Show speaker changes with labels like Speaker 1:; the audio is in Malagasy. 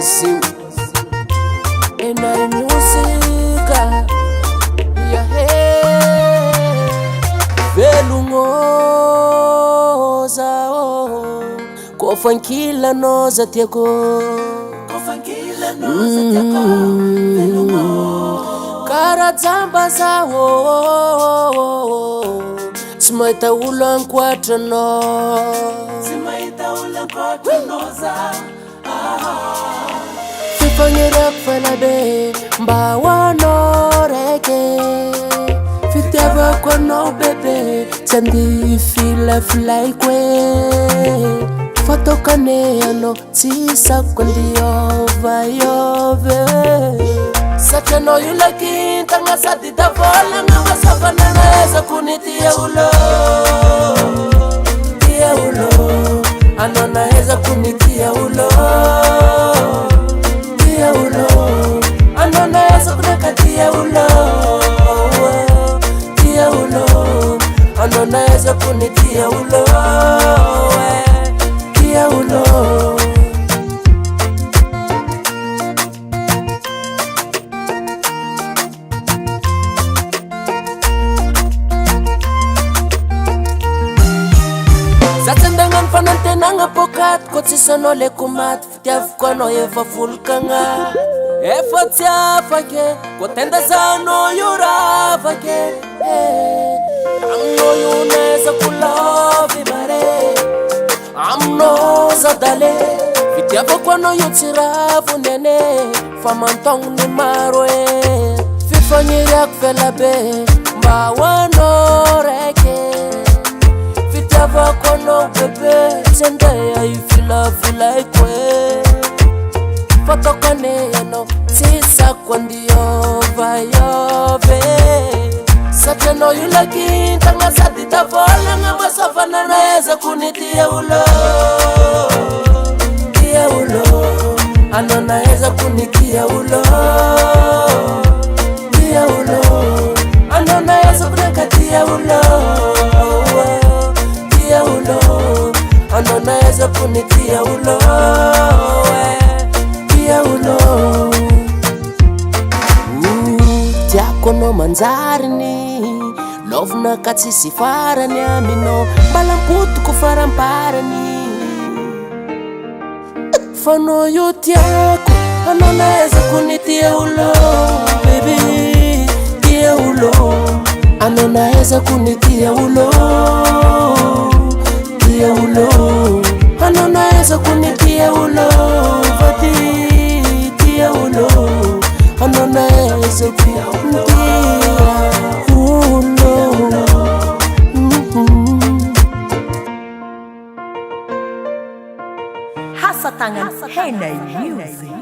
Speaker 1: Brasil. Enai música, velungosa, kofankila noza tiako, karajamba tsy mahita olo ankoatranao, fifanirako felabe mba hoanao raiky, fitiavako anao bebe tsy andeha filafilaiko e, fatokane anao tsy sako andiovaiove, satria anao io lakintagna sady davolagna masavanana ezako ny tia olo, tia olo, anao naezako ny tia olo, tia olo, anao naezako naka tia olo, tia olo, anao naezako ny tia olo, tia olo. Zatsandagnan fanantenagna pokat ko tsisanao le komaty, fitiavako anao efa volkagna, efa tsy afake ko tendazanao io ravake, aminao io naezako lavy mare, aminao zadale, fitiavako anao io tsy ravonene, fa mantognony maro e, fifaniriako velabe mba hoanao raiky, fitiavako anao bebe tsy andeha ifilafilaiko e, fatokane anao tsy sako andiovaiove, satria anao io lakintagna sady davolagna masavanana ezako ny tia olo, tia olo, anao naezako ny tia olo, tia olo, anao naezako naka tia olo, tia olo, anao naezako ny tia olo, tia olo. Tiako anao manjariny, lovina ka tsisy farany aminao, mbalampotoko faramparany, fa anao io tiako, anao naezako ny tia olo, baby, tia olo, anao naezako ny tia olo, tia olo, anao naezako ny tia olo, vati, tia olo, anao naezako ny tia olo.
Speaker 2: Hasatangan Henay Music.